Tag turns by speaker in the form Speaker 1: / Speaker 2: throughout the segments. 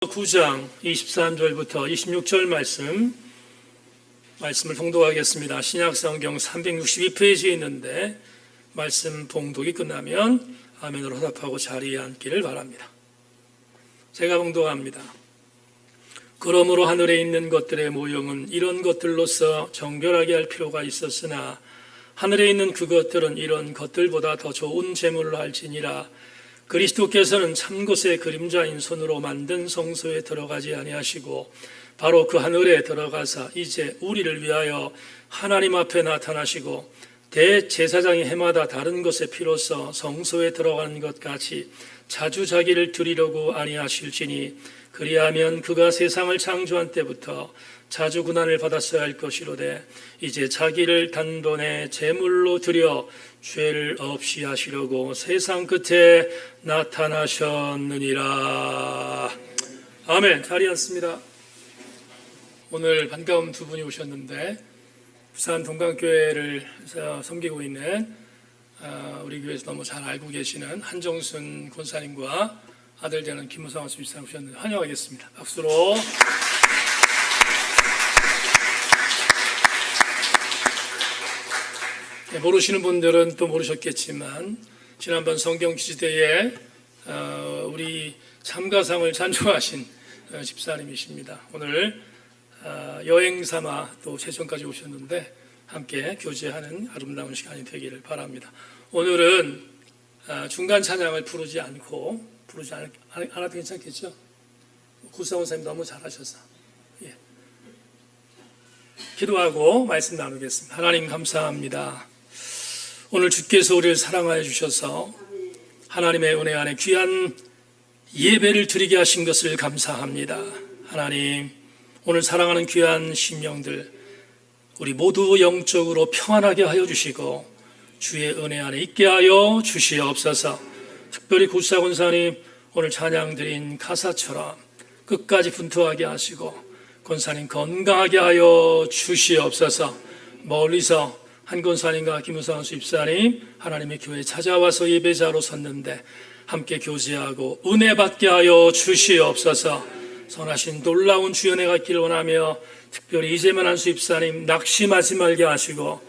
Speaker 1: 9장 23절부터 26절 말씀을 봉독하겠습니다. 신약성경 362페이지에 있는데 말씀 봉독이 끝나면 아멘으로 화답하고 자리에 앉기를 바랍니다. 제가 봉독합니다. 그러므로 하늘에 있는 것들의 모형은 이런 것들로서 정결하게 할 필요가 있었으나 하늘에 있는 그것들은 이런 것들보다 더 좋은 제물로 할지니라. 그리스도께서는 참것의 그림자인 손으로 만든 성소에 들어가지 아니하시고 바로 그 하늘에 들어가사 이제 우리를 위하여 하나님 앞에 나타나시고 대제사장이 해마다 다른 것의 피로써 성소에 들어가는 것 같이 자주 자기를 드리려고 아니하실지니 그리하면 그가 세상을 창조한 때부터 자주 고난을 받았어야 할 것이로되 이제 자기를 단번에 제물로 드려 죄를 없이 하시려고 세상 끝에 나타나셨느니라. 아멘. 자리에 앉습니다. 오늘 반가운 두 분이 오셨는데 부산 동강교회를 섬기고 있는 우리 교회에서 너무 잘 알고 계시는 한정순 권사님과 아들 되는 김무상 집사님 오셨는데 환영하겠습니다. 박수로. 모르시는 분들은 또 모르셨겠지만 지난번 성경지대에 우리 참가상을 찬조하신 집사님이십니다. 오늘 여행 삼아 또 세천까지 오셨는데 함께 교제하는 아름다운 시간이 되기를 바랍니다. 오늘은 중간 찬양을 부르지 않아도 괜찮겠죠? 구사원 선생님 너무 잘하셔서 기도하고 말씀 나누겠습니다. 하나님 감사합니다. 오늘 주께서 우리를 사랑하여 주셔서 하나님의 은혜 안에 귀한 예배를 드리게 하신 것을 감사합니다. 하나님, 오늘 사랑하는 귀한 심령들 우리 모두 영적으로 평안하게 하여 주시고 주의 은혜 안에 있게 하여 주시옵소서. 특별히 구사 권사님 오늘 찬양 드린 가사처럼 끝까지 분투하게 하시고 권사님 건강하게 하여 주시옵소서. 멀리서 한 권사님과 김우상 집사님 하나님의 교회에 찾아와서 예배자로 섰는데 함께 교제하고 은혜 받게 하여 주시옵소서. 선하신 놀라운 주연회가 있기를 원하며 특별히 이재만 한수 집사님 낙심하지 말게 하시고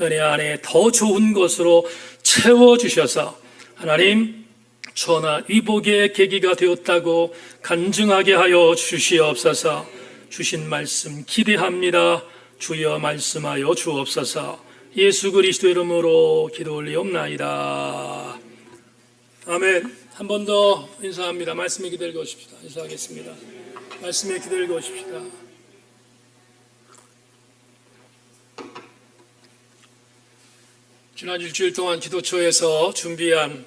Speaker 1: 은혜 안에 더 좋은 것으로 채워주셔서 하나님 전하 위복의 계기가 되었다고 간증하게 하여 주시옵소서. 주신 말씀 기대합니다. 주여 말씀하여 주옵소서. 예수 그리스도 이름으로 기도 올리옵나이다. 아멘. 한 번 더 인사합니다. 말씀에 기다리고 오십시다. 인사하겠습니다. 말씀에 기다리고 오십시다. 지난 일주일 동안 기도처에서 준비한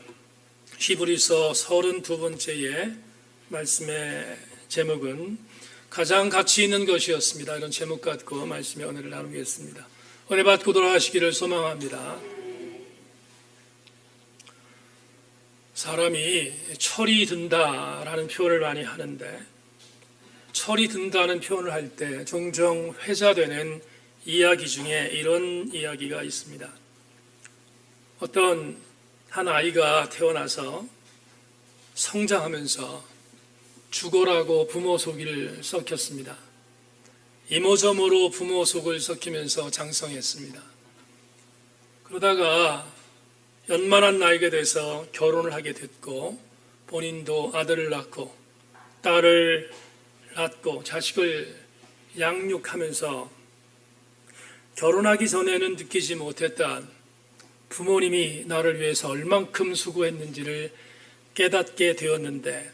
Speaker 1: 히브리서 32번째의 말씀의 제목은 가장 가치 있는 것이었습니다. 이런 제목 갖고 말씀의 은혜를 나누겠습니다. 은혜 받고 돌아가시기를 소망합니다. 사람이 철이 든다라는 표현을 많이 하는데 철이 든다는 표현을 할 때 종종 회자되는 이야기 중에 이런 이야기가 있습니다. 어떤 한 아이가 태어나서 성장하면서 죽어라고 부모 속을 썩혔습니다. 이모저모로 부모 속을 썩히면서 장성했습니다. 그러다가 연만한 나이가 돼서 결혼을 하게 됐고 본인도 아들을 낳고 딸을 낳고 자식을 양육하면서 결혼하기 전에는 느끼지 못했던 부모님이 나를 위해서 얼만큼 수고했는지를 깨닫게 되었는데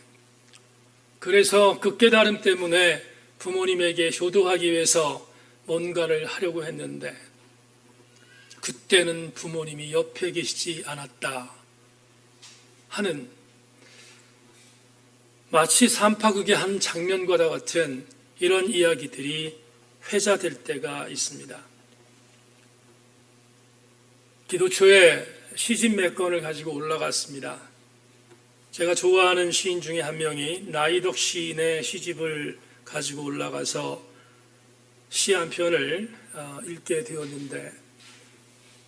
Speaker 1: 그래서 그 깨달음 때문에 부모님에게 효도하기 위해서 뭔가를 하려고 했는데 그때는 부모님이 옆에 계시지 않았다 하는 마치 삼파극의 한 장면과 같은 이런 이야기들이 회자될 때가 있습니다. 기도초에 시집 몇 권을 가지고 올라갔습니다. 제가 좋아하는 시인 중에 한 명이 나이덕 시인의 시집을 가지고 올라가서 시 한 편을 읽게 되었는데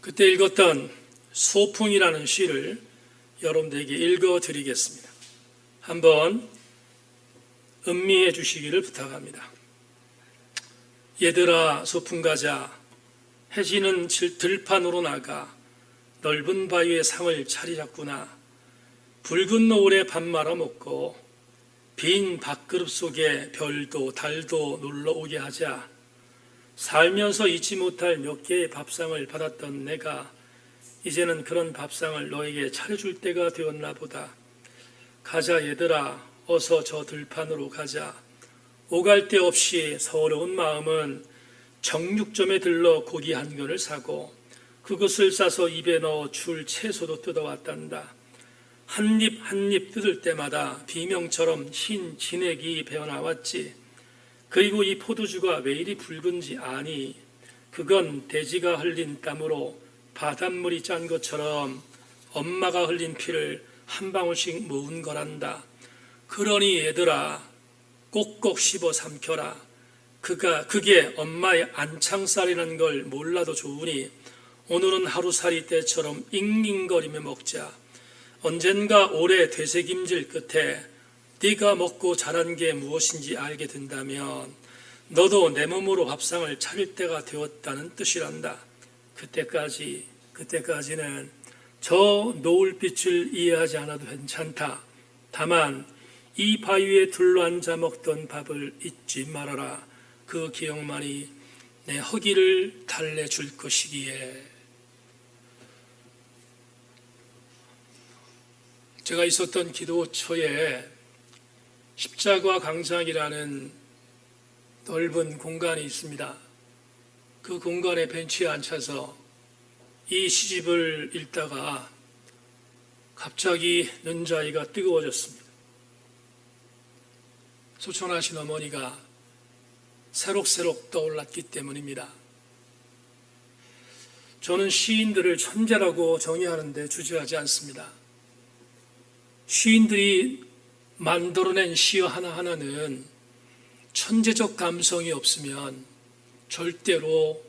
Speaker 1: 그때 읽었던 소풍이라는 시를 여러분들에게 읽어드리겠습니다. 한번 음미해 주시기를 부탁합니다. 얘들아 소풍 가자. 해지는 들판으로 나가 넓은 바위에 상을 자리 잡구나. 붉은 노을에 밥 말아 먹고 빈 밥그릇 속에 별도 달도 놀러오게 하자. 살면서 잊지 못할 몇 개의 밥상을 받았던 내가 이제는 그런 밥상을 너에게 차려줄 때가 되었나 보다. 가자 얘들아, 어서 저 들판으로 가자. 오갈 데 없이 서러운 마음은 정육점에 들러 고기 한 근을 사고 그것을 싸서 입에 넣어 줄 채소도 뜯어왔단다. 한 입 한 입 뜯을 때마다 비명처럼 흰 진액이 배어나왔지. 그리고 이 포도주가 왜 이리 붉은지 아니? 그건 돼지가 흘린 땀으로 바닷물이 짠 것처럼 엄마가 흘린 피를 한 방울씩 모은 거란다. 그러니 얘들아, 꼭꼭 씹어 삼켜라. 그게 엄마의 안창살이라는 걸 몰라도 좋으니 오늘은 하루살이 때처럼 잉잉거리며 먹자. 언젠가 오래 되새김질 끝에 네가 먹고 자란 게 무엇인지 알게 된다면 너도 내 몸으로 밥상을 차릴 때가 되었다는 뜻이란다. 그때까지는 저 노을빛을 이해하지 않아도 괜찮다. 다만 이 바위에 둘러앉아 먹던 밥을 잊지 말아라. 그 기억만이 내 허기를 달래줄 것이기에. 제가 있었던 기도처에 십자가 광장이라는 넓은 공간이 있습니다. 그 공간에 벤치에 앉아서 이 시집을 읽다가 갑자기 눈자위가 뜨거워졌습니다. 소천하신 어머니가 새록새록 떠올랐기 때문입니다. 저는 시인들을 천재라고 정의하는데 주저하지 않습니다. 시인들이 만들어낸 시 하나하나는 천재적 감성이 없으면 절대로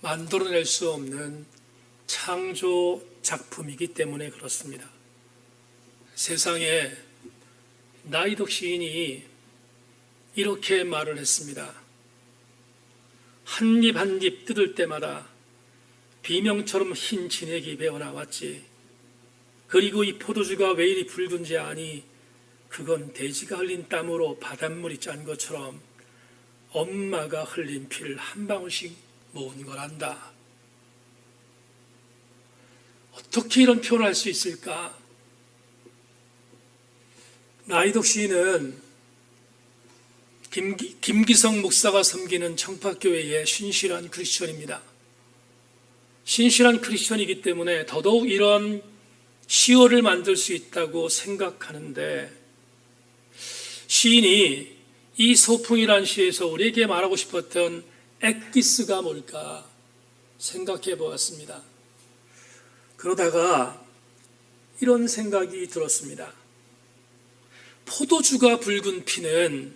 Speaker 1: 만들어낼 수 없는 창조 작품이기 때문에 그렇습니다. 세상에 나이덕 시인이 이렇게 말을 했습니다. 한 입 한 입 뜯을 때마다 비명처럼 흰 진액이 배어나왔지. 그리고 이 포도주가 왜 이리 붉은지 아니? 그건 돼지가 흘린 땀으로 바닷물이 짠 것처럼 엄마가 흘린 피를 한 방울씩 모은 거란다. 어떻게 이런 표현을 할 수 있을까? 나이덕 시인은 김기성 목사가 섬기는 청파교회의 신실한 크리스천입니다. 신실한 크리스천이기 때문에 더더욱 이런 시어를 만들 수 있다고 생각하는데, 시인이 이 소풍이란 시에서 우리에게 말하고 싶었던 엑기스가 뭘까 생각해 보았습니다. 그러다가 이런 생각이 들었습니다. 포도주가 붉은 피는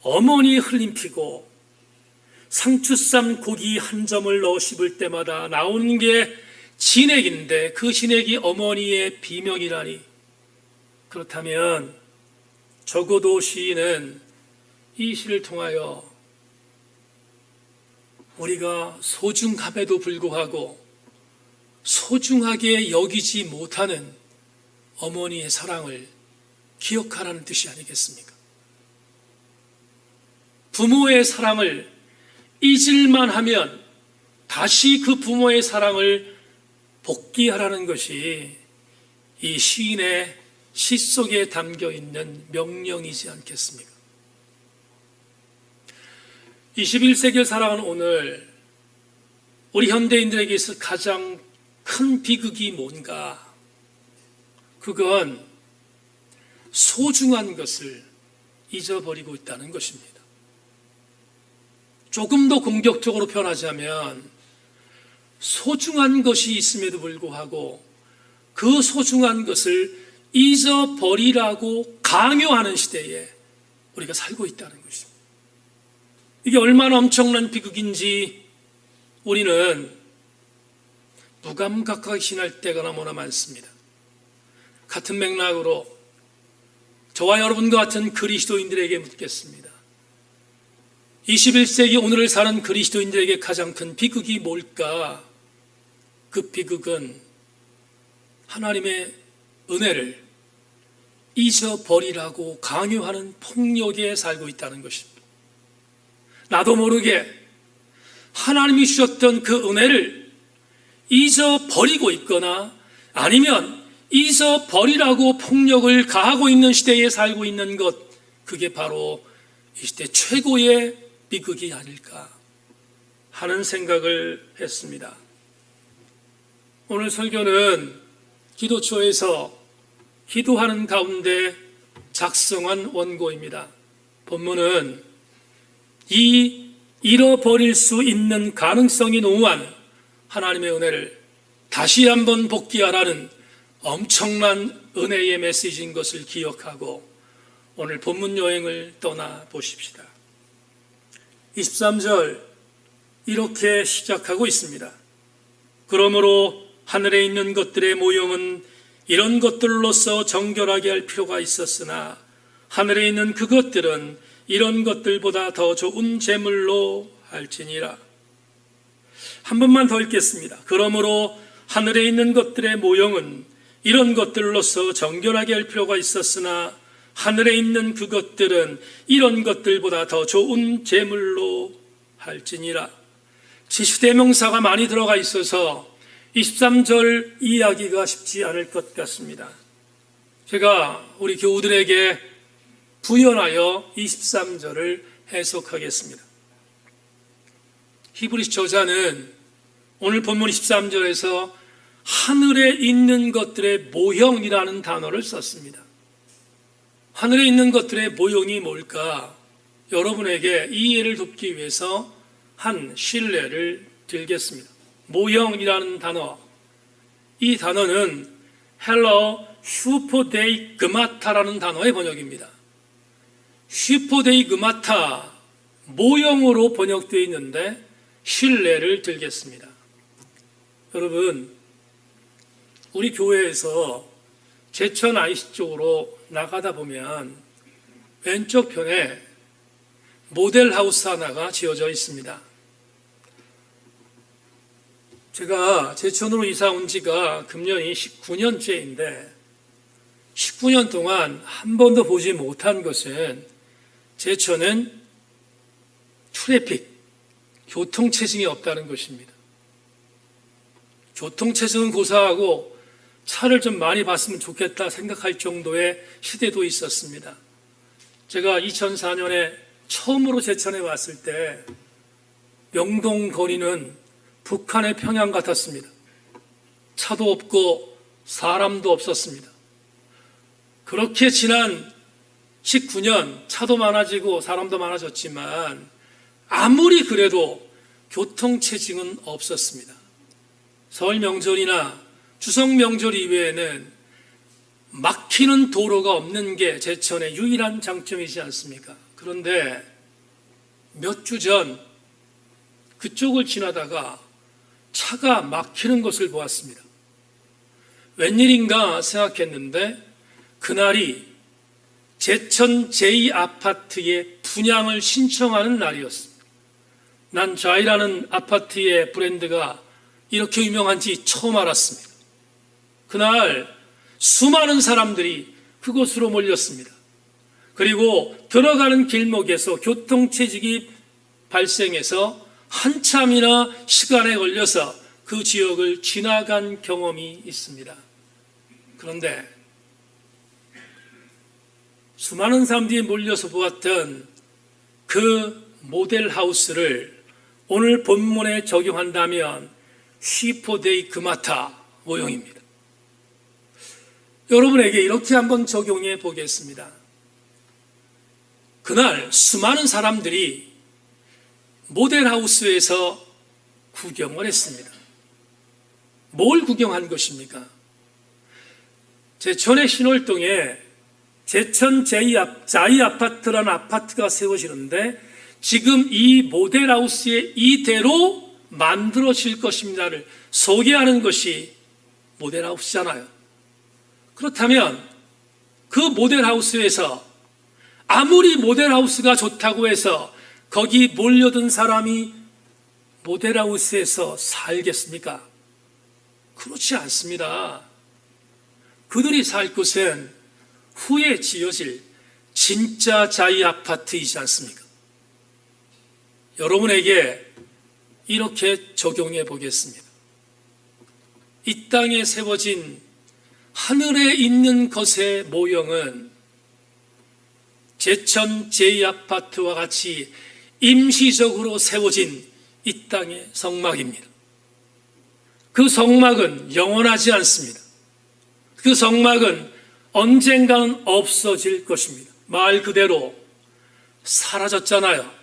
Speaker 1: 어머니의 흘린 피고, 상추 쌈 고기 한 점을 넣어 씹을 때마다 나오는 게 진액인데 그 진액이 어머니의 비명이라니. 그렇다면 적어도 시인은 이 시를 통하여 우리가 소중함에도 불구하고 소중하게 여기지 못하는 어머니의 사랑을 기억하라는 뜻이 아니겠습니까? 부모의 사랑을 잊을만 하면 다시 그 부모의 사랑을 복귀하라는 것이 이 시인의 시 속에 담겨 있는 명령이지 않겠습니까? 21세기를 살아가는 오늘 우리 현대인들에게 있어 가장 큰 비극이 뭔가? 그건 소중한 것을 잊어버리고 있다는 것입니다. 조금 더 공격적으로 표현하자면 소중한 것이 있음에도 불구하고 그 소중한 것을 잊어버리라고 강요하는 시대에 우리가 살고 있다는 것입니다. 이게 얼마나 엄청난 비극인지 우리는 무감각하게 지날 때가 너무나 많습니다. 같은 맥락으로 저와 여러분과 같은 그리스도인들에게 묻겠습니다. 21세기 오늘을 사는 그리스도인들에게 가장 큰 비극이 뭘까? 그 비극은 하나님의 은혜를 잊어버리라고 강요하는 폭력에 살고 있다는 것입니다. 나도 모르게 하나님이 주셨던 그 은혜를 잊어버리고 있거나 아니면 잊어버리라고 폭력을 가하고 있는 시대에 살고 있는 것, 그게 바로 이 시대 최고의 비극이 아닐까 하는 생각을 했습니다. 오늘 설교는 기도처에서 기도하는 가운데 작성한 원고입니다. 본문은 이 잃어버릴 수 있는 가능성이 농후한 하나님의 은혜를 다시 한번 복귀하라는 엄청난 은혜의 메시지인 것을 기억하고 오늘 본문 여행을 떠나 보십시다. 23절 이렇게 시작하고 있습니다. 그러므로 하늘에 있는 것들의 모형은 이런 것들로서 정결하게 할 필요가 있었으나 하늘에 있는 그것들은 이런 것들보다 더 좋은 제물로 할지니라. 한 번만 더 읽겠습니다. 그러므로 하늘에 있는 것들의 모형은 이런 것들로서 정결하게 할 필요가 있었으나 하늘에 있는 그것들은 이런 것들보다 더 좋은 제물로 할지니라. 지시대명사가 많이 들어가 있어서 23절 이해하기가 쉽지 않을 것 같습니다. 제가 우리 교우들에게 부연하여 23절을 해석하겠습니다. 히브리서 저자는 오늘 본문 23절에서 하늘에 있는 것들의 모형이라는 단어를 썼습니다. 하늘에 있는 것들의 모형이 뭘까? 여러분에게 이해를 돕기 위해서 한 실례를 들겠습니다. 모형이라는 단어, 이 단어는 헬러 슈퍼데이 그마타라는 단어의 번역입니다. 슈퍼데이 그마타, 모형으로 번역되어 있는데 실례를 들겠습니다. 여러분, 우리 교회에서 제천 IC 쪽으로 나가다 보면 왼쪽 편에 모델하우스 하나가 지어져 있습니다. 제가 제천으로 이사 온 지가 금년이 19년째인데 19년 동안 한 번도 보지 못한 것은 제천은 트래픽, 교통체증이 없다는 것입니다. 교통체증은 고사하고 차를 좀 많이 봤으면 좋겠다 생각할 정도의 시대도 있었습니다. 제가 2004년에 처음으로 제천에 왔을 때 명동 거리는 북한의 평양 같았습니다. 차도 없고 사람도 없었습니다. 그렇게 지난 19년 차도 많아지고 사람도 많아졌지만 아무리 그래도 교통체증은 없었습니다. 설 명절이나 추석 명절 이외에는 막히는 도로가 없는 게 제천의 유일한 장점이지 않습니까? 그런데 몇 주 전 그쪽을 지나다가 차가 막히는 것을 보았습니다. 웬일인가 생각했는데 그날이 제천 제2아파트의 분양을 신청하는 날이었습니다. 난 좌이라는 아파트의 브랜드가 이렇게 유명한지 처음 알았습니다. 그날 수많은 사람들이 그곳으로 몰렸습니다. 그리고 들어가는 길목에서 교통체증이 발생해서 한참이나 시간에 걸려서 그 지역을 지나간 경험이 있습니다. 그런데 수많은 사람들이 몰려서 보았던 그 모델하우스를 오늘 본문에 적용한다면 슈퍼데이 그마타 모형입니다. 여러분에게 이렇게 한번 적용해 보겠습니다. 그날 수많은 사람들이 모델하우스에서 구경을 했습니다. 뭘 구경한 것입니까? 제천의 신월동에 제천 제2아파트라는 아파트가 세워지는데 지금 이 모델하우스에 이대로 만들어질 것입니다를 소개하는 것이 모델하우스잖아요. 그렇다면 그 모델하우스에서 아무리 모델하우스가 좋다고 해서 거기 몰려든 사람이 모델하우스에서 살겠습니까? 그렇지 않습니다. 그들이 살 곳은 후에 지어질 진짜 자이 아파트이지 않습니까? 여러분에게 이렇게 적용해 보겠습니다. 이 땅에 세워진 하늘에 있는 것의 모형은 제천 제2아파트와 같이 임시적으로 세워진 이 땅의 성막입니다. 그 성막은 영원하지 않습니다. 그 성막은 언젠가는 없어질 것입니다. 말 그대로 사라졌잖아요.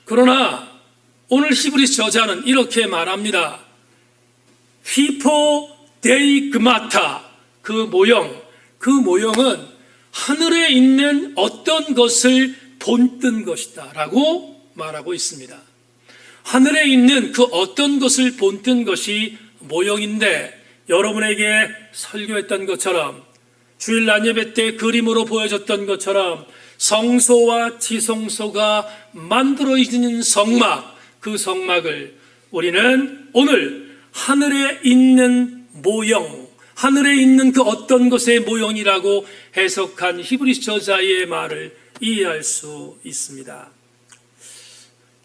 Speaker 1: 그러나 오늘 히브리서 저자는 이렇게 말합니다. 휘포 데이 그마타, 그 모형은 하늘에 있는 어떤 것을 본뜬 것이다 라고 말하고 있습니다. 하늘에 있는 그 어떤 것을 본뜬 것이 모형인데, 여러분에게 설교했던 것처럼 주일 낮예배 때 그림으로 보여줬던 것처럼 성소와 지성소가 만들어지는 성막, 그 성막을 우리는 오늘 하늘에 있는 모형, 하늘에 있는 그 어떤 것의 모형이라고 해석한 히브리서 저자의 말을 이해할 수 있습니다.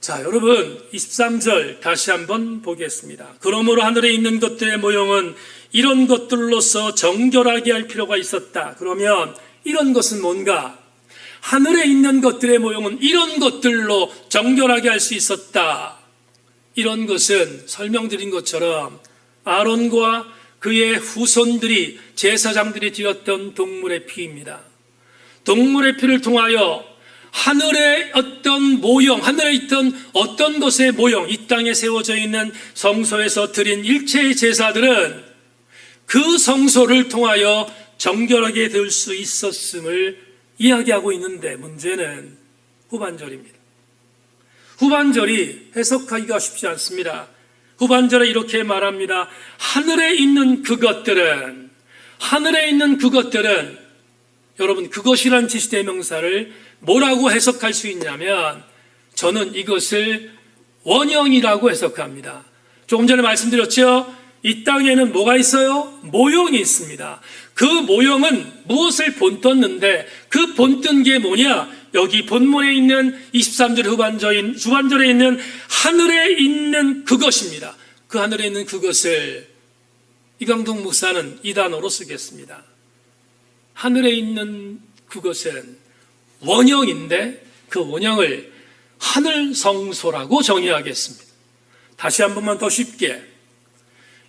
Speaker 1: 자, 여러분 23절 다시 한번 보겠습니다. 그러므로 하늘에 있는 것들의 모형은 이런 것들로서 정결하게 할 필요가 있었다. 그러면 이런 것은 뭔가? 하늘에 있는 것들의 모형은 이런 것들로 정결하게 할 수 있었다. 이런 것은 설명드린 것처럼 아론과 그의 후손들이, 제사장들이 드렸던 동물의 피입니다. 동물의 피를 통하여 하늘의 어떤 모형, 하늘에 있던 어떤 것의 모형, 이 땅에 세워져 있는 성소에서 드린 일체의 제사들은 그 성소를 통하여 정결하게 될 수 있었음을 이야기하고 있는데, 문제는 후반절입니다. 후반절이 해석하기가 쉽지 않습니다. 후반절에 이렇게 말합니다. 하늘에 있는 그것들은, 여러분, 그것이란 지시대명사를 뭐라고 해석할 수 있냐면, 저는 이것을 원형이라고 해석합니다. 조금 전에 말씀드렸죠? 이 땅에는 뭐가 있어요? 모형이 있습니다. 그 모형은 무엇을 본떴는데, 그 본뜬 게 뭐냐? 여기 본문에 있는 23절 후반절에 있는 하늘에 있는 그것입니다. 그 하늘에 있는 그것을 이강동 목사는 이 단어로 쓰겠습니다. 하늘에 있는 그것은 원형인데 그 원형을 하늘 성소라고 정의하겠습니다. 다시 한 번만 더 쉽게,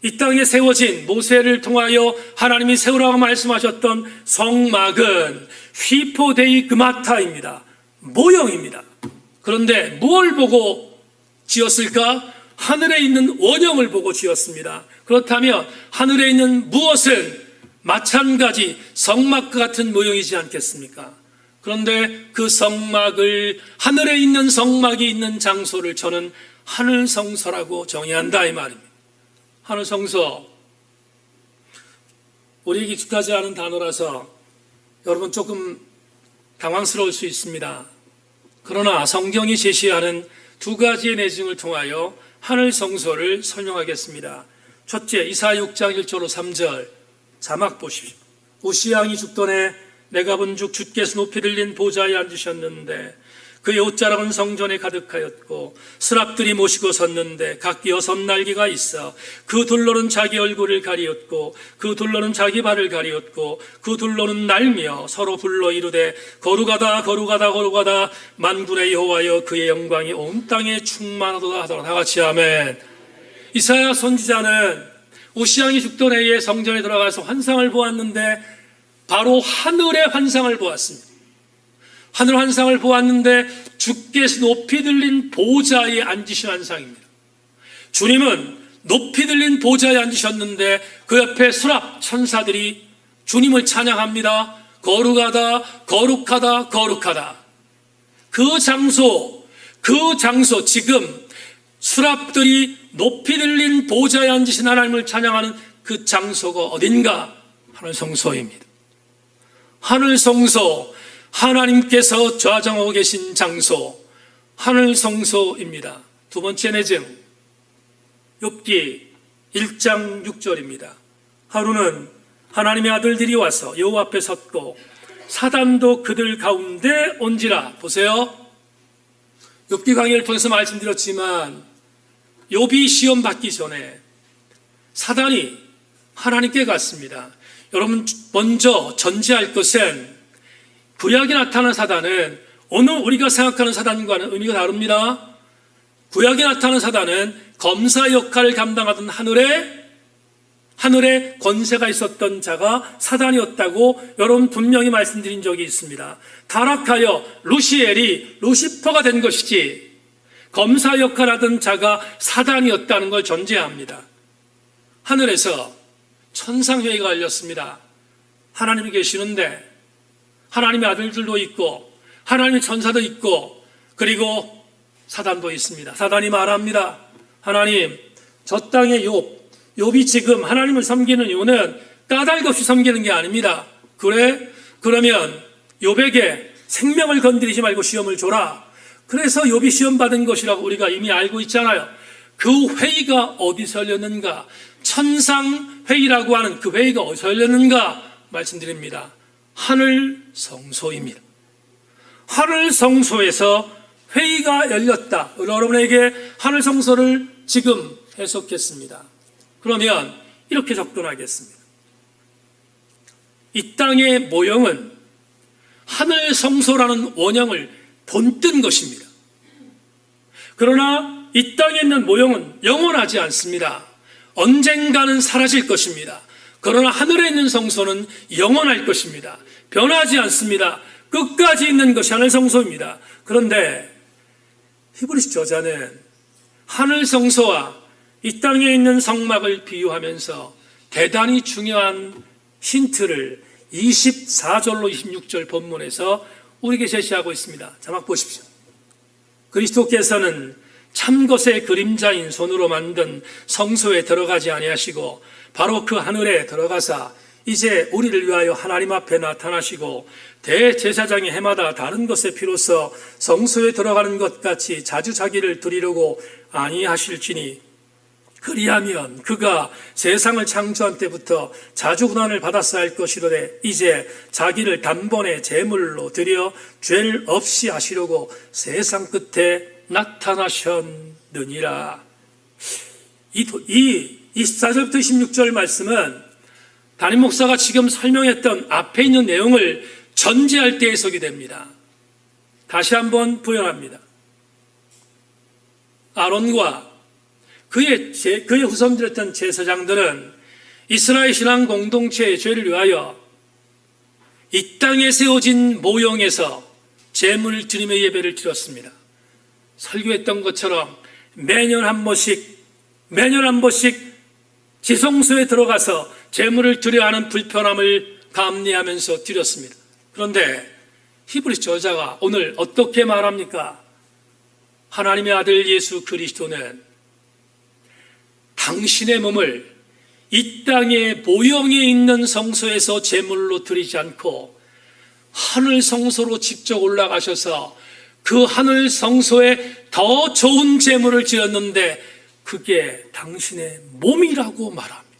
Speaker 1: 이 땅에 세워진 모세를 통하여 하나님이 세우라고 말씀하셨던 성막은 휘포데이 그마타입니다. 모형입니다. 그런데 무엇을 보고 지었을까? 하늘에 있는 원형을 보고 지었습니다. 그렇다면 하늘에 있는 무엇은 마찬가지 성막과 같은 모형이지 않겠습니까? 그런데 그 성막을, 하늘에 있는 성막이 있는 장소를 저는 하늘 성소라고 정의한다, 이 말입니다. 하늘 성소, 우리에게 익숙하지 않은 단어라서 여러분 조금 당황스러울 수 있습니다. 그러나 성경이 제시하는 두 가지의 내증을 통하여 하늘 성소를 설명하겠습니다. 첫째, 이사야 6장 1절로 3절 자막 보십시오. 우시야 왕이 죽던에 내가 본즉 주께서 높이 들린 보좌에 앉으셨는데 그의 옷자락은 성전에 가득하였고 스랍들이 모시고 섰는데 각 6날개가 있어 그 둘로는 자기 얼굴을 가리었고 그 둘로는 자기 발을 가리었고 그 둘로는 날며 서로 불러 이르되 거룩하다 거룩하다 거룩하다 만군의 여호와여 그의 영광이 온 땅에 충만하도다 하더라. 다 같이 아멘. 이사야 선지자는 우시야 왕이 죽던 해에 성전에 들어가서 환상을 보았는데 바로 하늘의 환상을 보았습니다. 하늘 환상을 보았는데 주께서 높이 들린 보좌에 앉으신 환상입니다. 주님은 높이 들린 보좌에 앉으셨는데 그 옆에 수랍 천사들이 주님을 찬양합니다. 거룩하다 거룩하다 거룩하다. 그 장소 지금 수랍들이 높이 들린 보좌에 앉으신 하나님을 찬양하는 그 장소가 어딘가? 하늘 성소입니다. 하늘 성소, 하나님께서 좌정하고 계신 장소, 하늘 성소입니다. 두 번째 내증, 욥기 1장 6절입니다. 하루는 하나님의 아들들이 와서 여호와 앞에 섰고 사단도 그들 가운데 온지라. 보세요. 욥기 강의를 통해서 말씀드렸지만 욥이 시험 받기 전에 사단이 하나님께 갔습니다. 여러분, 먼저 전제할 것은 구약에 나타나는 사단은 오늘 우리가 생각하는 사단과는 의미가 다릅니다. 구약에 나타나는 사단은 검사 역할을 감당하던 하늘에 권세가 있었던 자가 사단이었다고 여러분 분명히 말씀드린 적이 있습니다. 타락하여 루시퍼가 된 것이지 검사 역할을 하던 자가 사단이었다는 걸 전제합니다. 하늘에서 천상회의가 열렸습니다. 하나님이 계시는데 하나님의 아들들도 있고 하나님의 천사도 있고 그리고 사단도 있습니다. 사단이 말합니다. 하나님, 저 땅의 욥이 지금 하나님을 섬기는 이유는 까닭 없이 섬기는 게 아닙니다. 그래? 그러면 욥에게 생명을 건드리지 말고 시험을 줘라. 그래서 욥이 시험 받은 것이라고 우리가 이미 알고 있잖아요. 그 회의가 어디서 열렸는가? 천상회의라고 하는 그 회의가 어디서 열렸는가? 말씀드립니다. 하늘 성소입니다. 하늘 성소에서 회의가 열렸다. 여러분에게 하늘 성소를 지금 해석했습니다. 그러면 이렇게 접근하겠습니다. 이 땅의 모형은 하늘 성소라는 원형을 본뜬 것입니다. 그러나 이 땅에 있는 모형은 영원하지 않습니다. 언젠가는 사라질 것입니다. 그러나 하늘에 있는 성소는 영원할 것입니다. 변하지 않습니다. 끝까지 있는 것이 하늘 성소입니다. 그런데 히브리서 저자는 하늘 성소와 이 땅에 있는 성막을 비유하면서 대단히 중요한 힌트를 24절로 26절 본문에서 우리에게 제시하고 있습니다. 자막 보십시오. 그리스도께서는 참것의 그림자인 손으로 만든 성소에 들어가지 아니하시고 바로 그 하늘에 들어가사 이제 우리를 위하여 하나님 앞에 나타나시고 대제사장이 해마다 다른 것의 피로써 성소에 들어가는 것 같이 자주 자기를 드리려고 아니하실지니 그리하면 그가 세상을 창조한 때부터 자주 고난을 받았어야 할 것이로되 이제 자기를 단번에 제물로 드려 죄를 없이 하시려고 세상 끝에 나타나셨느니라. 이 24절부터 26절 말씀은 담임 목사가 지금 설명했던 앞에 있는 내용을 전제할 때 해석이 됩니다. 다시 한번 부연합니다. 아론과 그의 후손들이었던 제사장들은 이스라엘 신앙 공동체의 죄를 위하여 이 땅에 세워진 모형에서 제물 드림의 예배를 드렸습니다. 설교했던 것처럼 매년 한 번씩 지성소에 들어가서 제물을 드려야 하는 불편함을 감내하면서 드렸습니다. 그런데 히브리서 저자가 오늘 어떻게 말합니까? 하나님의 아들 예수 그리스도는 당신의 몸을 이 땅의 모형에 있는 성소에서 제물로 드리지 않고 하늘 성소로 직접 올라가셔서 그 하늘 성소에 더 좋은 제물을 지었는데 그게 당신의 몸이라고 말합니다.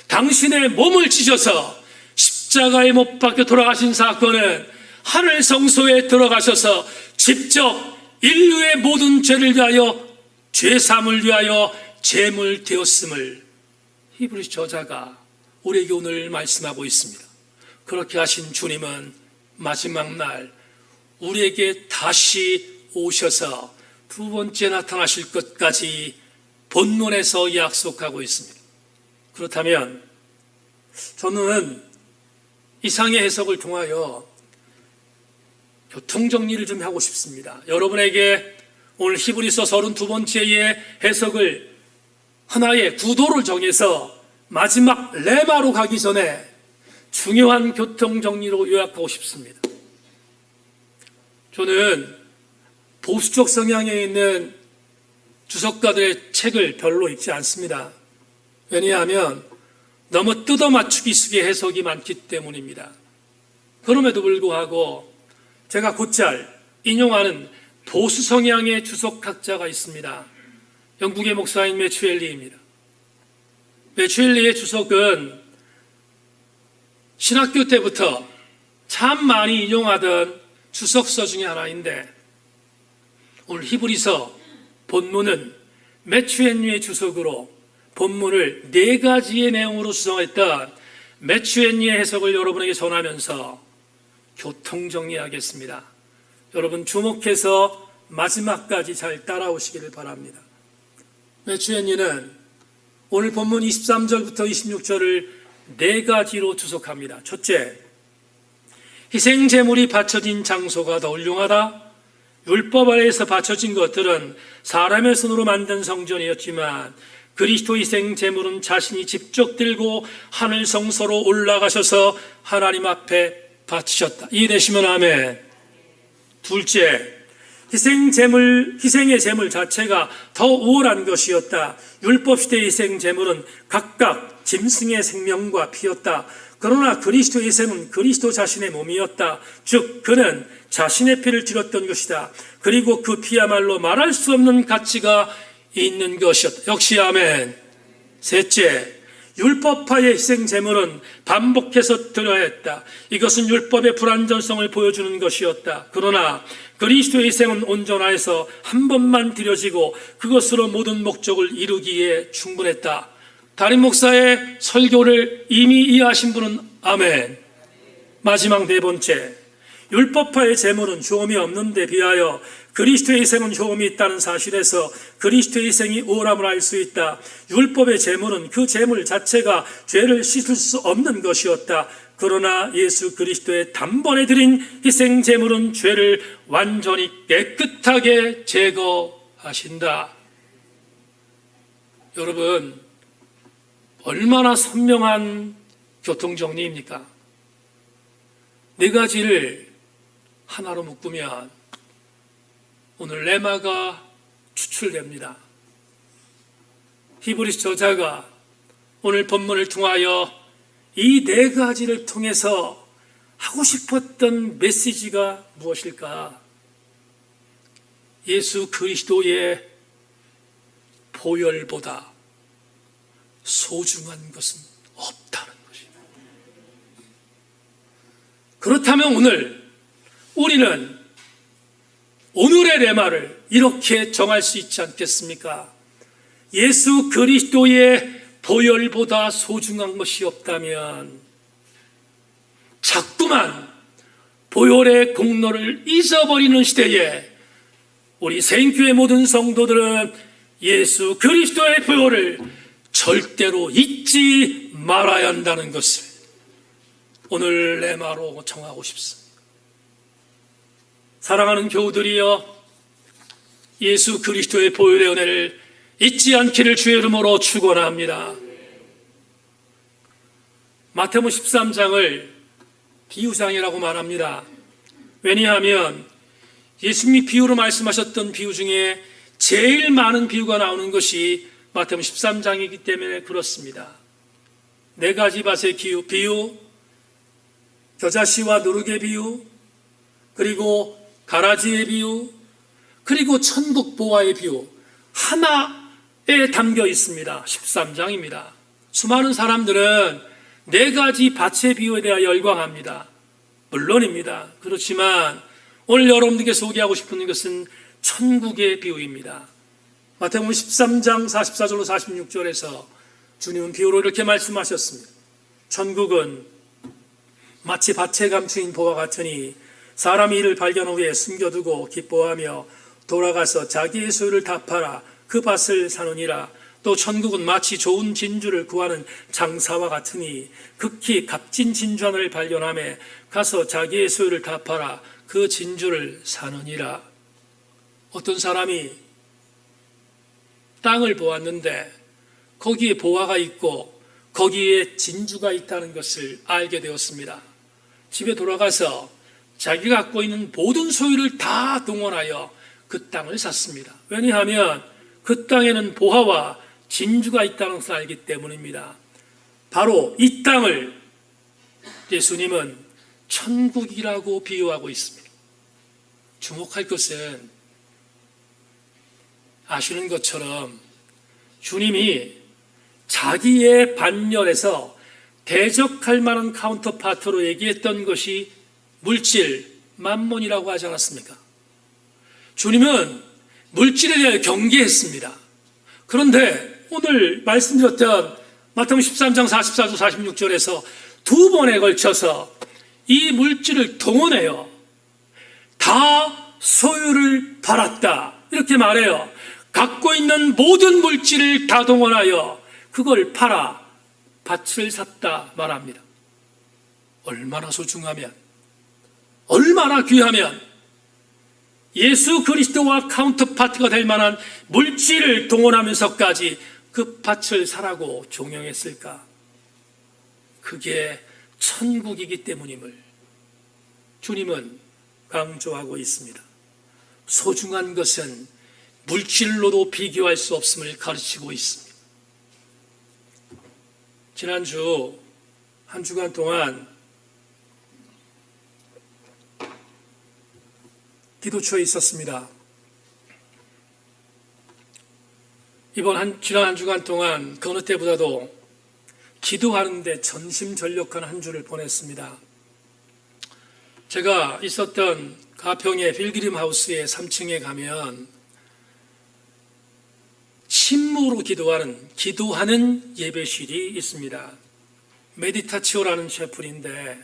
Speaker 1: 당신의 몸을 찢어서 십자가에 못 박혀 돌아가신 사건은 하늘 성소에 들어가셔서 직접 인류의 모든 죄를 위하여 죄사함을 위하여 제물 되었음을 히브리서 저자가 우리에게 오늘 말씀하고 있습니다. 그렇게 하신 주님은 마지막 날 우리에게 다시 오셔서 두 번째 나타나실 것까지 본문에서 약속하고 있습니다. 그렇다면 저는 이상의 해석을 통하여 교통정리를 좀 하고 싶습니다. 여러분에게 오늘 히브리서 32번째의 해석을 하나의 구도를 정해서 마지막 레마로 가기 전에 중요한 교통정리로 요약하고 싶습니다. 저는 보수적 성향에 있는 주석가들의 책을 별로 읽지 않습니다. 왜냐하면 너무 뜯어맞추기 식의 해석이 많기 때문입니다. 그럼에도 불구하고 제가 곧잘 인용하는 보수 성향의 주석학자가 있습니다. 영국의 목사인 매추엘리입니다. 매추엘리의 주석은 신학교 때부터 참 많이 인용하던 주석서 중에 하나인데, 오늘 히브리서 본문은 매추엘리의 주석으로 본문을 4가지의 내용으로 구성했던 매추엘리의 해석을 여러분에게 전하면서 교통정리하겠습니다. 여러분 주목해서 마지막까지 잘 따라오시기를 바랍니다. 매추엘리는 오늘 본문 23절부터 26절을 4가지로 주석합니다. 첫째, 희생제물이 바쳐진 장소가 더 훌륭하다. 율법 아래에서 바쳐진 것들은 사람의 손으로 만든 성전이었지만 그리스도 희생제물은 자신이 직접 들고 하늘 성소로 올라가셔서 하나님 앞에 바치셨다. 이해되시면 아멘. 둘째, 희생의 제물 자체가 더 우월한 것이었다. 율법시대의 희생제물은 각각 짐승의 생명과 피였다. 그러나 그리스도의 희생은 그리스도 자신의 몸이었다. 즉 그는 자신의 피를 드렸던 것이다. 그리고 그 피야말로 말할 수 없는 가치가 있는 것이었다. 역시 아멘. 셋째, 율법화의 희생제물은 반복해서 드려야 했다. 이것은 율법의 불완전성을 보여주는 것이었다. 그러나 그리스도의 희생은 온전하여서 한 번만 드려지고 그것으로 모든 목적을 이루기에 충분했다. 담임 목사의 설교를 이미 이해하신 분은 아멘. 마지막 4번째, 율법화의 제물은 효험이 없는 데 비하여 그리스도의 희생은 효험이 있다는 사실에서 그리스도의 희생이 우월함을 알 수 있다. 율법의 제물은 그 제물 자체가 죄를 씻을 수 없는 것이었다. 그러나 예수 그리스도의 단번에 드린 희생 제물은 죄를 완전히 깨끗하게 제거하신다. 여러분, 얼마나 선명한 교통정리입니까? 4가지를 하나로 묶으면 오늘 레마가 추출됩니다. 히브리서 저자가 오늘 본문을 통하여 이 4가지를 통해서 하고 싶었던 메시지가 무엇일까? 예수 그리스도의 보혈보다 소중한 것은 없다는 것입니다. 그렇다면 오늘 우리는 오늘의 레마를 이렇게 정할 수 있지 않겠습니까? 예수 그리스도의 보혈보다 소중한 것이 없다면 자꾸만 보혈의 공로를 잊어버리는 시대에 우리 새인교회 모든 성도들은 예수 그리스도의 보혈을 절대로 잊지 말아야 한다는 것을 오늘 레마로 정하고 싶습니다. 사랑하는 교우들이여, 예수 그리스도의 보혈의 은혜를 잊지 않기를 주의 이름으로 축원합니다. 마태복음 13장을 비유장이라고 말합니다. 왜냐하면 예수님이 비유로 말씀하셨던 비유 중에 제일 많은 비유가 나오는 것이 마태복음 13장이기 때문에 그렇습니다. 4가지 밭의 비유, 겨자씨와 누룩의 비유, 그리고 가라지의 비유, 그리고 천국 보화의 비유 하나에 담겨 있습니다. 13장입니다. 수많은 사람들은 4가지 밭의 비유에 대하여 열광합니다. 물론입니다. 그렇지만 오늘 여러분들께 소개하고 싶은 것은 천국의 비유입니다. 마태복음 13장 44절로 46절에서 주님은 비유로 이렇게 말씀하셨습니다. 천국은 마치 밭에 감추인 보화 같으니 사람이 이를 발견한 후에 숨겨두고 기뻐하며 돌아가서 자기의 소유를 다 팔아 그 밭을 사느니라. 또 천국은 마치 좋은 진주를 구하는 장사와 같으니 극히 값진 진주 하나를 발견하며 가서 자기의 소유를 다 팔아 그 진주를 사느니라. 어떤 사람이 땅을 보았는데 거기에 보화가 있고 거기에 진주가 있다는 것을 알게 되었습니다. 집에 돌아가서 자기가 갖고 있는 모든 소유를 다 동원하여 그 땅을 샀습니다. 왜냐하면 그 땅에는 보화와 진주가 있다는 것을 알기 때문입니다. 바로 이 땅을 예수님은 천국이라고 비유하고 있습니다. 주목할 것은 아시는 것처럼 주님이 자기의 반열에서 대적할 만한 카운터파트로 얘기했던 것이 물질, 만몬이라고 하지 않았습니까? 주님은 물질에 대해 경계했습니다. 그런데 오늘 말씀드렸던 마태복음 13장 44절 46절에서 두 번에 걸쳐서 이 물질을 동원해요. 다 소유를 팔았다 이렇게 말해요. 갖고 있는 모든 물질을 다 동원하여 그걸 팔아 밭을 샀다 말합니다. 얼마나 소중하면, 얼마나 귀하면 예수 그리스도와 카운터파트가 될 만한 물질을 동원하면서까지 그 밭을 사라고 종용했을까? 그게 천국이기 때문임을 주님은 강조하고 있습니다. 소중한 것은 물질로도 비교할 수 없음을 가르치고 있습니다. 지난주 한 주간 동안 기도초에 있었습니다. 지난 한 주간 동안 그 어느 때보다도 기도하는데 전심전력한 한 주를 보냈습니다. 제가 있었던 가평의 필그림 하우스의 3층에 가면 침묵으로 기도하는 예배실이 있습니다. 메디타치오라는 셰플인데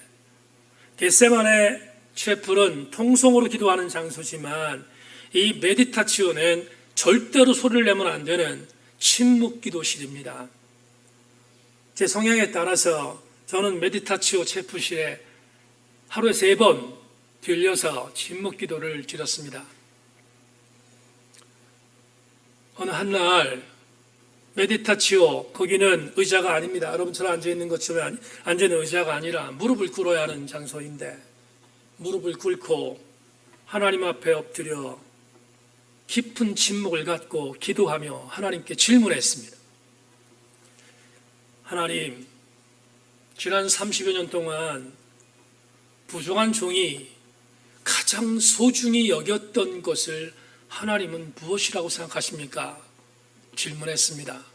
Speaker 1: 겟세마네 셰플은 통성으로 기도하는 장소지만 이 메디타치오는 절대로 소리를 내면 안 되는 침묵 기도실입니다. 제 성향에 따라서 저는 메디타치오 셰플실에 하루에 3번 들려서 침묵 기도를 드렸습니다. 어느 한날 메디타치오, 거기는 의자가 아닙니다. 여러분처럼 앉아있는 것처럼 앉아있는 의자가 아니라 무릎을 꿇어야 하는 장소인데 무릎을 꿇고 하나님 앞에 엎드려 깊은 침묵을 갖고 기도하며 하나님께 질문했습니다. 하나님, 지난 30여 년 동안 부정한 종이 가장 소중히 여겼던 것을 하나님은 무엇이라고 생각하십니까? 질문했습니다.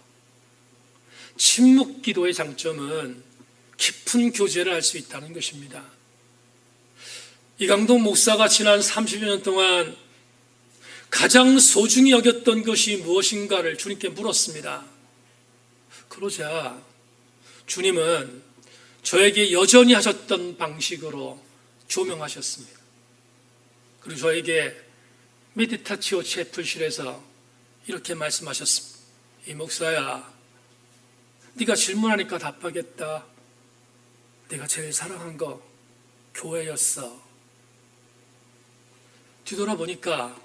Speaker 1: 침묵 기도의 장점은 깊은 교제를 할 수 있다는 것입니다. 이강동 목사가 지난 30여 년 동안 가장 소중히 여겼던 것이 무엇인가를 주님께 물었습니다. 그러자 주님은 저에게 여전히 하셨던 방식으로 조명하셨습니다. 그리고 저에게 메디타치오 채플실에서 이렇게 말씀하셨습니다. 이 목사야, 네가 질문하니까 답하겠다. 내가 제일 사랑한 거 교회였어. 뒤돌아보니까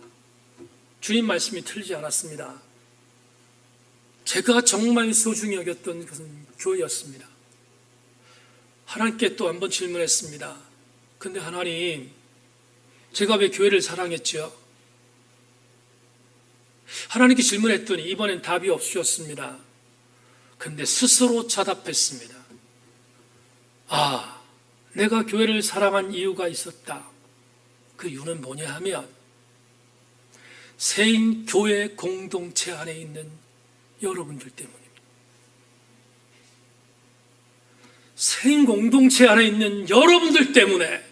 Speaker 1: 주님 말씀이 틀리지 않았습니다. 제가 정말 소중히 여겼던 것은 교회였습니다. 하나님께 또 한 번 질문했습니다. 근데 하나님, 제가 왜 교회를 사랑했죠? 하나님께 질문했더니 이번엔 답이 없으셨습니다. 근데 스스로 자답했습니다. 아, 내가 교회를 사랑한 이유가 있었다. 그 이유는 뭐냐 하면 세인 교회 공동체 안에 있는 여러분들 때문입니다. 세인 공동체 안에 있는 여러분들 때문에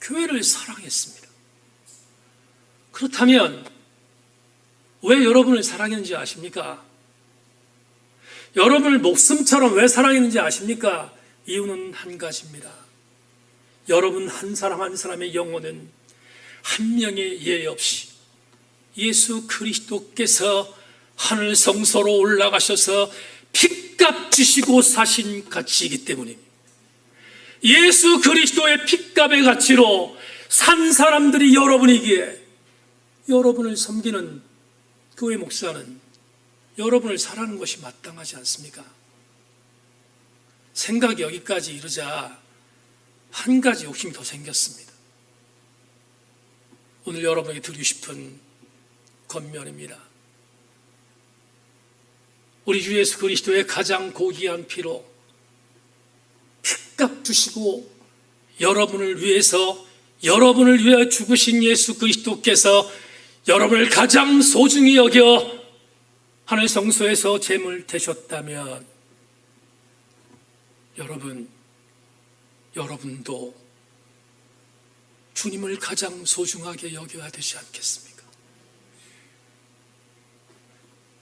Speaker 1: 교회를 사랑했습니다. 그렇다면 왜 여러분을 사랑했는지 아십니까? 여러분을 목숨처럼 왜 사랑했는지 아십니까? 이유는 한 가지입니다. 여러분 한 사람 한 사람의 영혼은 한 명의 예외 없이 예수 그리스도께서 하늘 성소로 올라가셔서 핏값 주시고 사신 가치이기 때문입니다. 예수 그리스도의 핏값의 가치로 산 사람들이 여러분이기에 여러분을 섬기는 교회 목사는 여러분을 사랑하는 것이 마땅하지 않습니까? 생각이 여기까지 이르자 한 가지 욕심이 더 생겼습니다. 오늘 여러분에게 드리고 싶은 권면입니다. 우리 주 예수 그리스도의 가장 고귀한 피로 핏값 주시고 여러분을 위해서, 여러분을 위해 죽으신 예수 그리스도께서 여러분을 가장 소중히 여겨 하늘 성소에서 제물 되셨다면 여러분도 주님을 가장 소중하게 여겨야 되지 않겠습니까?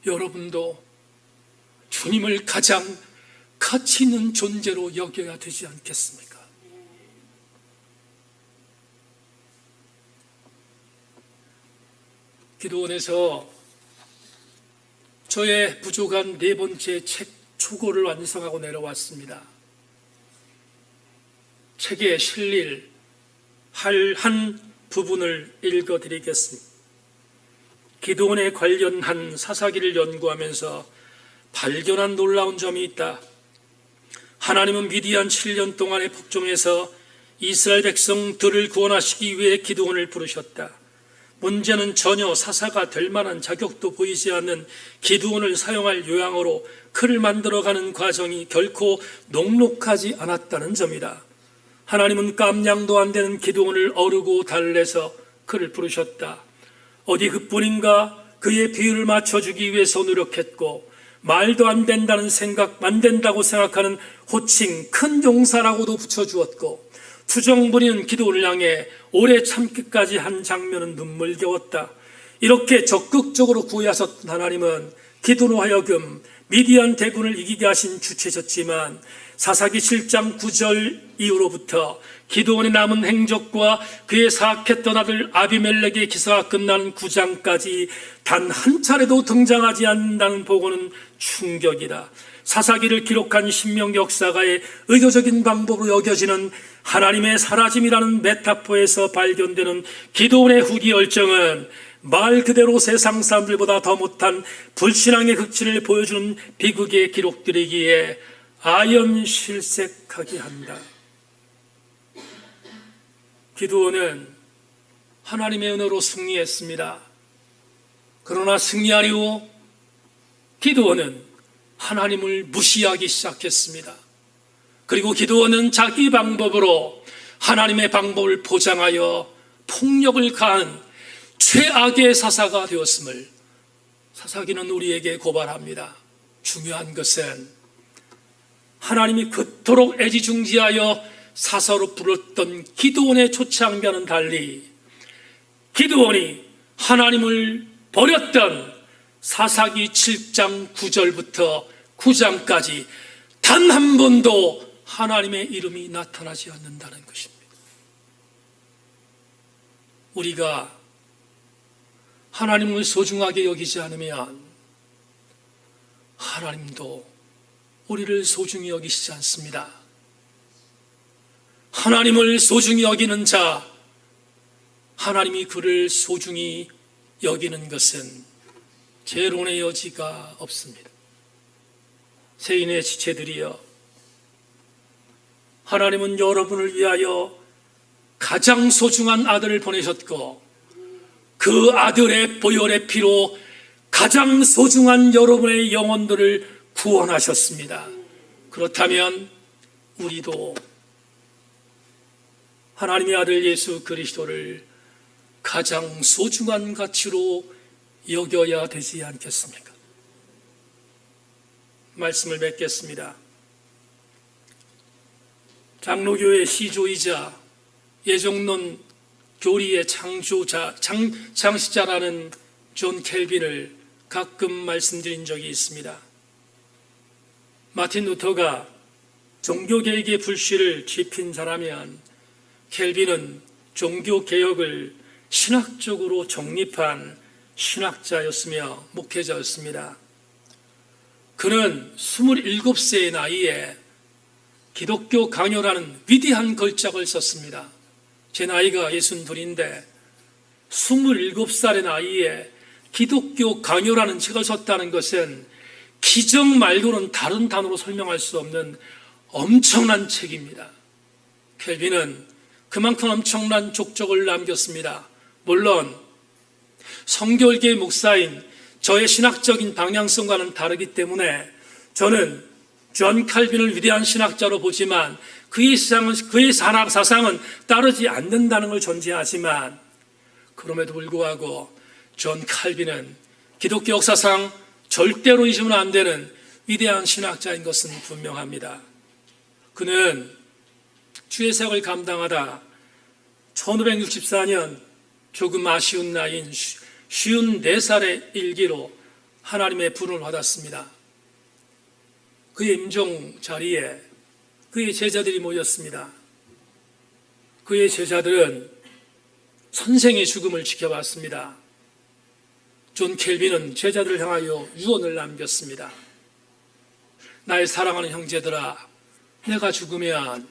Speaker 1: 여러분도 주님을 가장 가치 있는 존재로 여겨야 되지 않겠습니까? 기도원에서 저의 부족한 4번째 책 초고를 완성하고 내려왔습니다. 책에 실릴 한 부분을 읽어드리겠습니다. 기도원에 관련한 사사기를 연구하면서 발견한 놀라운 점이 있다. 하나님은 미디안 7년 동안의 폭정에서 이스라엘 백성들을 구원하시기 위해 기도원을 부르셨다. 문제는 전혀 사사가 될 만한 자격도 보이지 않는 기도원을 사용할 요양으로 글을 만들어가는 과정이 결코 녹록하지 않았다는 점이다. 하나님은 깜냥도 안 되는 기도원을 어르고 달래서 그를 부르셨다. 어디 그뿐인가 그의 비유를 맞춰주기 위해서 노력했고, 말도 안 된다는 안 된다고 생각하는 호칭 큰 용사라고도 붙여주었고, 투정 부리는 기도원을 향해 오래 참기까지 한 장면은 눈물겨웠다. 이렇게 적극적으로 구애하셨던 하나님은 기도로 하여금 미디안 대군을 이기게 하신 주체셨지만, 사사기 7장 9절 이후로부터 기도원의 남은 행적과 그의 사악했던 아들 아비멜렉의 기사가 끝나는 9장까지 단 한 차례도 등장하지 않는다는 보고는 충격이다. 사사기를 기록한 신명 역사가의 의도적인 방법으로 여겨지는 하나님의 사라짐이라는 메타포에서 발견되는 기도원의 후기 열정은 말 그대로 세상 사람들보다 더 못한 불신앙의 극치를 보여주는 비극의 기록들이기에 아연실색하게 한다. 기도원은 하나님의 은혜로 승리했습니다. 그러나 승리한 이후 기도원은 하나님을 무시하기 시작했습니다. 그리고 기도원은 자기 방법으로 하나님의 방법을 포장하여 폭력을 가한 최악의 사사가 되었음을 사사기는 우리에게 고발합니다. 중요한 것은 하나님이 그토록 애지중지하여 사사로 불렀던 기도원의 초창기와는 달리 기도원이 하나님을 버렸던 사사기 7장 9절부터 9장까지 단 한 번도 하나님의 이름이 나타나지 않는다는 것입니다. 우리가 하나님을 소중하게 여기지 않으면 하나님도 우리를 소중히 여기시지 않습니다. 하나님을 소중히 여기는 자, 하나님이 그를 소중히 여기는 것은 재론의 여지가 없습니다. 세인의 지체들이여, 하나님은 여러분을 위하여 가장 소중한 아들을 보내셨고, 그 아들의 보혈의 피로 가장 소중한 여러분의 영혼들을 구원하셨습니다. 그렇다면 우리도 하나님의 아들 예수 그리스도를 가장 소중한 가치로 여겨야 되지 않겠습니까? 말씀을 맺겠습니다. 장로교의 시조이자 예정론 교리의 창시자라는 존 켈빈을 가끔 말씀드린 적이 있습니다. 마틴 루터가 종교개혁의 불씨를 지핀 자라면 켈빈은 종교개혁을 신학적으로 정립한 신학자였으며 목회자였습니다. 그는 27세의 나이에 기독교 강요라는 위대한 걸작을 썼습니다. 제 나이가 62인데 27살의 나이에 기독교 강요라는 책을 썼다는 것은 기적 말고는 다른 단어로 설명할 수 없는 엄청난 책입니다. 켈빈은 그만큼 엄청난 족적을 남겼습니다. 물론 성결계 목사인 저의 신학적인 방향성과는 다르기 때문에 저는 존 칼빈을 위대한 신학자로 보지만 그의 사상은 따르지 않는다는 걸 전제하지만, 그럼에도 불구하고 존 칼빈은 기독교 역사상 절대로 잊으면 안 되는 위대한 신학자인 것은 분명합니다. 그는 주의 사역을 감당하다 1564년 조금 아쉬운 나이인 54살의 일기로 하나님의 부름을 받았습니다. 그의 임종 자리에 그의 제자들이 모였습니다. 그의 제자들은 선생의 죽음을 지켜봤습니다. 존 켈빈은 제자들을 향하여 유언을 남겼습니다. 나의 사랑하는 형제들아, 내가 죽으면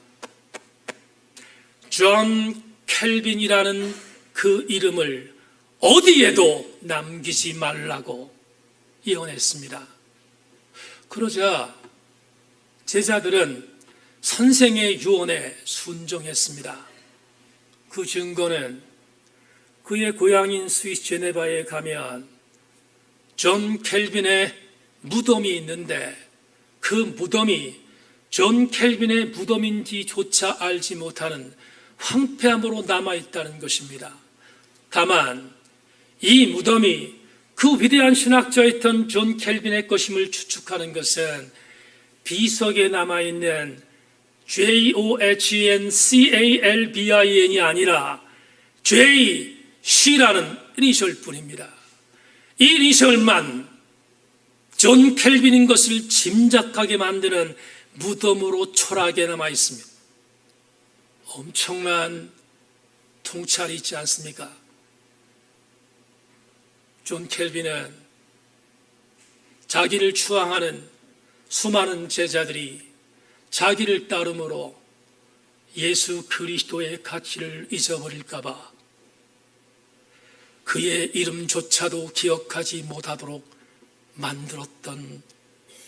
Speaker 1: 존 켈빈이라는 그 이름을 어디에도 남기지 말라고 예언했습니다. 그러자 제자들은 선생의 유언에 순종했습니다. 그 증거는 그의 고향인 스위스 제네바에 가면 존 켈빈의 무덤이 있는데, 그 무덤이 존 켈빈의 무덤인지조차 알지 못하는 황폐함으로 남아있다는 것입니다. 다만 이 무덤이 그 위대한 신학자였던 존 켈빈의 것임을 추측하는 것은 비석에 남아있는 JOHNCALBIN이 아니라 JC라는 이니셜 뿐입니다. 이 이니셜만 존 켈빈인 것을 짐작하게 만드는 무덤으로 초라하게 남아있습니다. 엄청난 통찰이 있지 않습니까? 존 켈빈은 자기를 추앙하는 수많은 제자들이 자기를 따름으로 예수 그리스도의 가치를 잊어버릴까 봐 그의 이름조차도 기억하지 못하도록 만들었던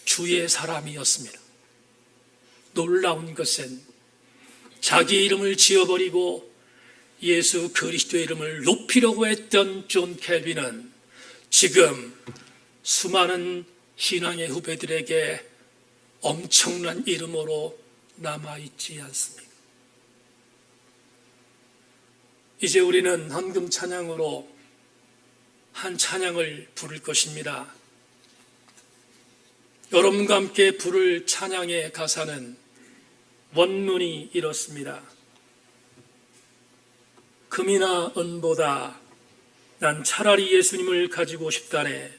Speaker 1: 주의 사람이었습니다. 놀라운 것은 자기 이름을 지어버리고 예수 그리스도의 이름을 높이려고 했던 존 켈빈은 지금 수많은 신앙의 후배들에게 엄청난 이름으로 남아있지 않습니까? 이제 우리는 헌금 찬양으로 한 찬양을 부를 것입니다. 여러분과 함께 부를 찬양의 가사는 원문이 이렇습니다. 금이나 은보다 난 차라리 예수님을 가지고 싶다네.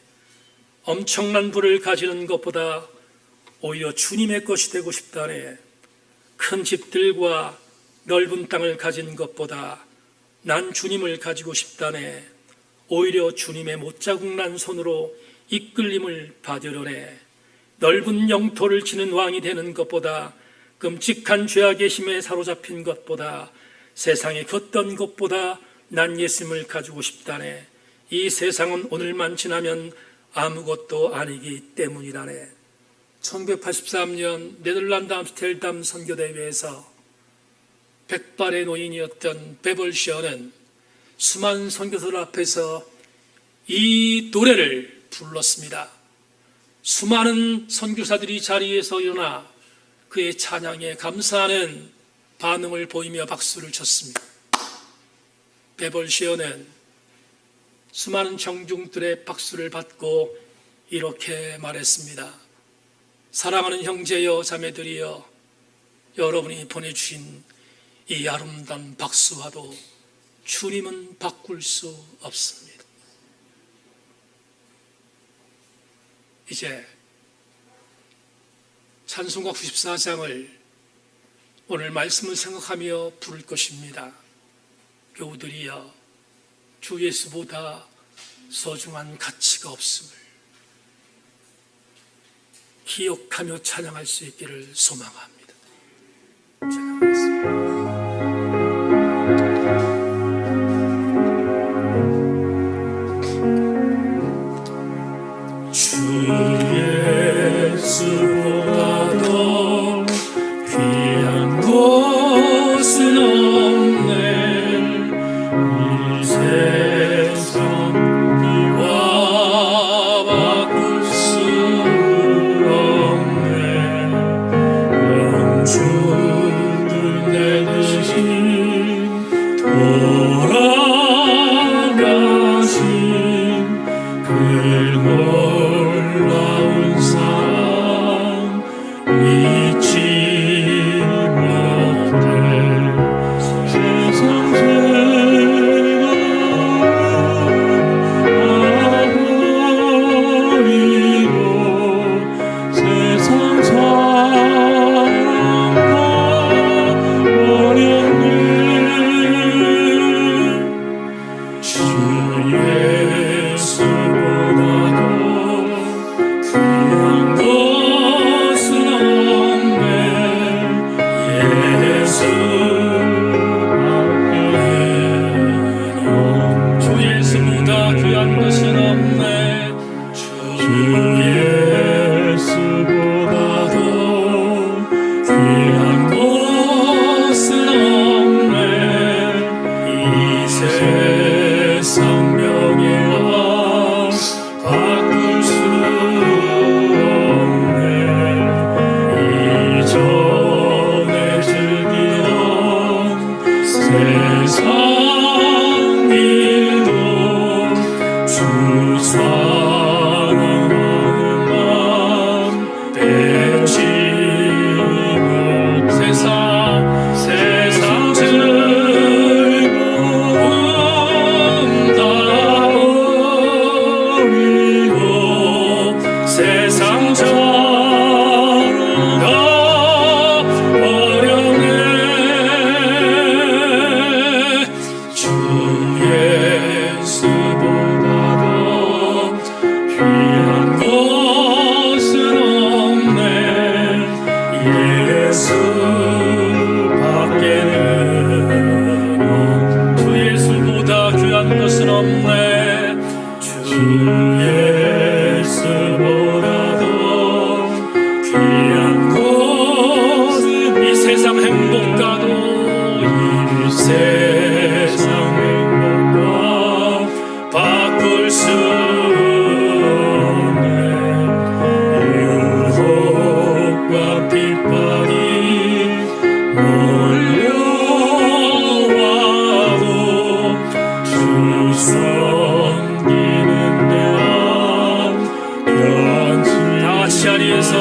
Speaker 1: 엄청난 부를 가지는 것보다 오히려 주님의 것이 되고 싶다네. 큰 집들과 넓은 땅을 가진 것보다 난 주님을 가지고 싶다네. 오히려 주님의 못자국난 손으로 이끌림을 받으려네. 넓은 영토를 치는 왕이 되는 것보다, 끔찍한 죄악의 힘에 사로잡힌 것보다, 세상에 걷던 것보다 난 예수님을 가지고 싶다네. 이 세상은 오늘만 지나면 아무것도 아니기 때문이라네. 1983년 네덜란드 암스테르담 선교대회에서 백발의 노인이었던 베벌 셔는 수많은 선교사들 앞에서 이 노래를 불렀습니다. 수많은 선교사들이 자리에서 일어나 그의 찬양에 감사하는 반응을 보이며 박수를 쳤습니다. 베벌 셔는 수많은 청중들의 박수를 받고 이렇게 말했습니다. 사랑하는 형제여 자매들이여, 여러분이 보내주신 이 아름다운 박수와도 주님은 바꿀 수 없습니다. 이제 찬송가 94장을 오늘 말씀을 생각하며 부를 것입니다. 교우들이여, 주 예수보다 소중한 가치가 없음을 기억하며 찬양할 수 있기를 소망합니다. 찬양하겠습니다. 주 예수보다 더 귀한 곳은 없네. 이 세상 이와 바꿀 수 없네. 예수보다도 귀한 것은 없네. 예수 주 예수보다 귀한 것은 없네. 주 예수보다도 귀한 것은 없네. 이 세상 명예와 바꿀 수 없네. 이전에 즐기던 세상 일도 주 사랑하는 맘 빼지 못. 세상 즐거움 다 버리고 세상 전다 버렸네. 주 예수보다도 귀한 것은 없네. 예수밖에는 주 예수보다 귀한 것은 없네. 주 예수보다도 귀한 것은 이 세상 행복과도 이 세상 행복과 바꿀 수 없네. 유혹과 핍박이 몰려와도 주 섬기는 내 마음 변치. 다 같이 자리에서